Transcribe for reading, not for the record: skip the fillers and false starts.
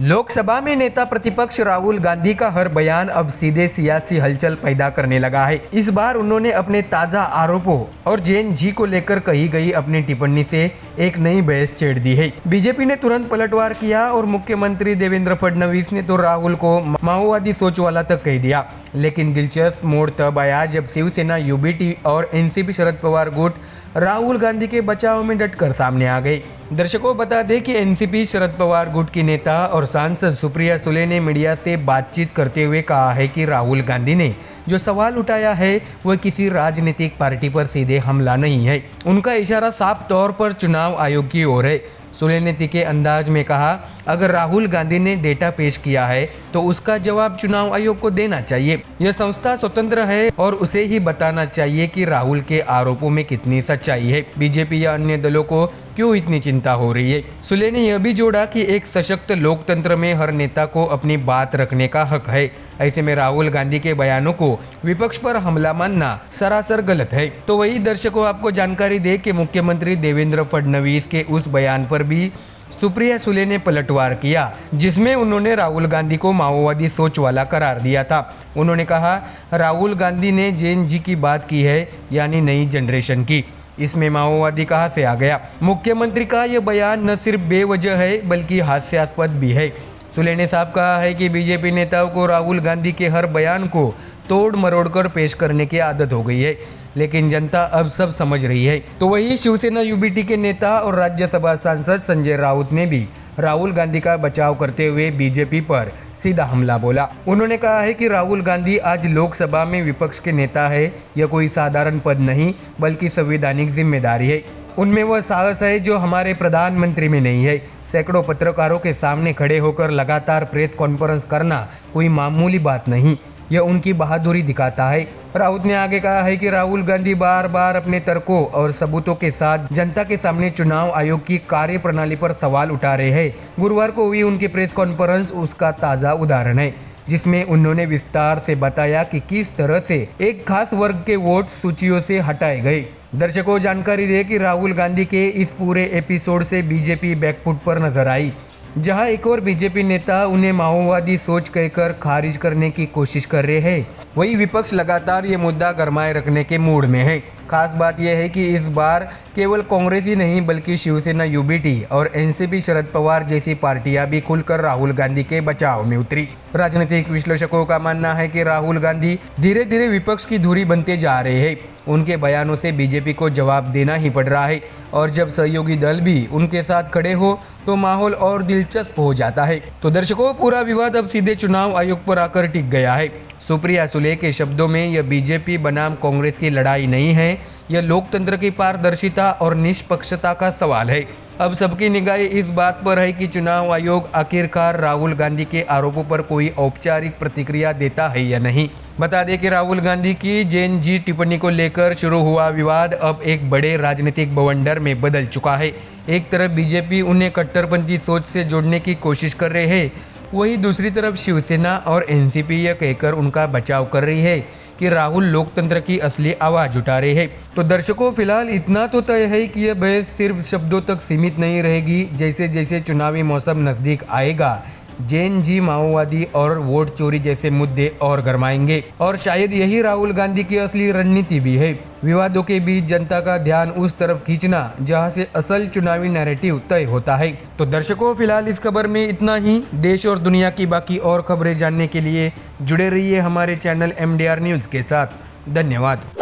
लोकसभा में नेता प्रतिपक्ष राहुल गांधी का हर बयान अब सीधे सियासी हलचल पैदा करने लगा है। इस बार उन्होंने अपने ताजा आरोपों और जेएनजी को लेकर कही गई अपनी टिप्पणी से एक नई बहस छेड़ दी है। बीजेपी ने तुरंत पलटवार किया और मुख्यमंत्री देवेंद्र फडणवीस ने तो राहुल को माओवादी सोच वाला तक कह दिया। लेकिन दिलचस्प मोड़ तब आया जब शिवसेना, यूबीटी और एनसीपी शरद पवार गुट राहुल गांधी के बचाव में डटकर सामने आ गए। दर्शकों, बता दें कि एनसीपी शरद पवार गुट की नेता और सांसद सुप्रिया सुले ने मीडिया से बातचीत करते हुए कहा है कि राहुल गांधी ने जो सवाल उठाया है वह किसी राजनीतिक पार्टी पर सीधे हमला नहीं है। उनका इशारा साफ तौर पर चुनाव आयोग की ओर है। सुले ने तीखे अंदाज में कहा, अगर राहुल गांधी ने डेटा पेश किया है तो उसका जवाब चुनाव आयोग को देना चाहिए। यह संस्था स्वतंत्र है और उसे ही बताना चाहिए कि राहुल के आरोपों में कितनी सच्चाई है। बीजेपी या अन्य दलों को क्यों इतनी चिंता हो रही है। सुले ने यह भी जोड़ा कि एक सशक्त लोकतंत्र में हर नेता को अपनी बात रखने का हक है। ऐसे में राहुल गांधी के बयानों को विपक्ष पर हमला मानना सरासर गलत है। तो वही दर्शकों, आपको जानकारी दे कि मुख्यमंत्री देवेंद्र फडणवीस के उस बयान पर भी सुप्रिया सुले ने पलटवार किया, जिसमें उन्होंने राहुल गांधी को माओवादी सोच वाला करार दिया था। उन्होंने कहा, राहुल गांधी ने जेएनजी की बात की है, यानी नई जनरेशन की। इसमें माओवादी कहाँ से आ गया। मुख्यमंत्री का यह बयान न सिर्फ बेवजह है बल्कि हास्यास्पद भी है। सुले ने साफ कहा है कि बीजेपी नेताओं को राहुल गांधी के हर बयान को तोड़ मरोड़ कर पेश करने की आदत हो गई है, लेकिन जनता अब सब समझ रही है। तो वही शिवसेना, यूबीटी के नेता और राज्यसभा सांसद संजय राउत ने भी राहुल गांधी का बचाव करते हुए बीजेपी पर सीधा हमला बोला। उन्होंने कहा है कि राहुल गांधी आज लोकसभा में विपक्ष के नेता है। यह कोई साधारण पद नहीं बल्कि संवैधानिक जिम्मेदारी है। उनमें वह साहस है जो हमारे प्रधानमंत्री में नहीं है। सैकड़ों पत्रकारों के सामने खड़े होकर लगातार प्रेस कॉन्फ्रेंस करना कोई मामूली बात नहीं, यह उनकी बहादुरी दिखाता है। राउत ने आगे कहा है कि राहुल गांधी बार बार अपने तर्कों और सबूतों के साथ जनता के सामने चुनाव आयोग की कार्यप्रणाली पर सवाल उठा रहे हैं। गुरुवार को हुई उनकी प्रेस कॉन्फ्रेंस उसका ताज़ा उदाहरण है, जिसमें उन्होंने विस्तार से बताया कि किस तरह से एक खास वर्ग के वोट सूचियों से हटाए गए। दर्शकों, जानकारी दे कि राहुल गांधी के इस पूरे एपिसोड से बीजेपी बैकफुट पर नजर आई, जहां एक और बीजेपी नेता उन्हें माओवादी सोच कहकर खारिज करने की कोशिश कर रहे हैं, वही विपक्ष लगातार ये मुद्दा गरमाए रखने के मूड में है। खास बात यह है कि इस बार केवल कांग्रेस ही नहीं बल्कि शिवसेना, यूबीटी और एनसीपी शरद पवार जैसी पार्टियां भी खुलकर राहुल गांधी के बचाव में उतरी। राजनीतिक विश्लेषकों का मानना है कि राहुल गांधी धीरे धीरे विपक्ष की धुरी बनते जा रहे हैं। उनके बयानों से बीजेपी को जवाब देना ही पड़ रहा है और जब सहयोगी दल भी उनके साथ खड़े हो तो माहौल और दिलचस्प हो जाता है। तो दर्शकों, पूरा विवाद अब सीधे चुनाव आयोग पर आकर टिक गया है। सुप्रिया सुले के शब्दों में यह बीजेपी बनाम कांग्रेस की लड़ाई नहीं है, यह लोकतंत्र की पारदर्शिता और निष्पक्षता का सवाल है। अब सबकी निगाहें इस बात पर है कि चुनाव आयोग आखिरकार राहुल गांधी के आरोपों पर कोई औपचारिक प्रतिक्रिया देता है या नहीं। बता दें कि राहुल गांधी की जेएनजी टिप्पणी को लेकर शुरू हुआ विवाद अब एक बड़े राजनीतिक बवंडर में बदल चुका है। एक तरफ बीजेपी उन्हें कट्टरपंथी सोच से जोड़ने की कोशिश कर रहे हैं, वहीं दूसरी तरफ शिवसेना और एनसीपी यह कहकर उनका बचाव कर रही है कि राहुल लोकतंत्र की असली आवाज उठा रहे हैं। तो दर्शकों, फिलहाल इतना तो तय है कि यह बहस सिर्फ शब्दों तक सीमित नहीं रहेगी। जैसे जैसे चुनावी मौसम नजदीक आएगा, जेएनजी, माओवादी और वोट चोरी जैसे मुद्दे और गरमाएंगे और शायद यही राहुल गांधी की असली रणनीति भी है, विवादों के बीच जनता का ध्यान उस तरफ खींचना जहां से असल चुनावी नैरेटिव तय होता है। तो दर्शकों, फिलहाल इस खबर में इतना ही। देश और दुनिया की बाकी और खबरें जानने के लिए जुड़े रहिए हमारे चैनल MDR न्यूज़ के साथ। धन्यवाद।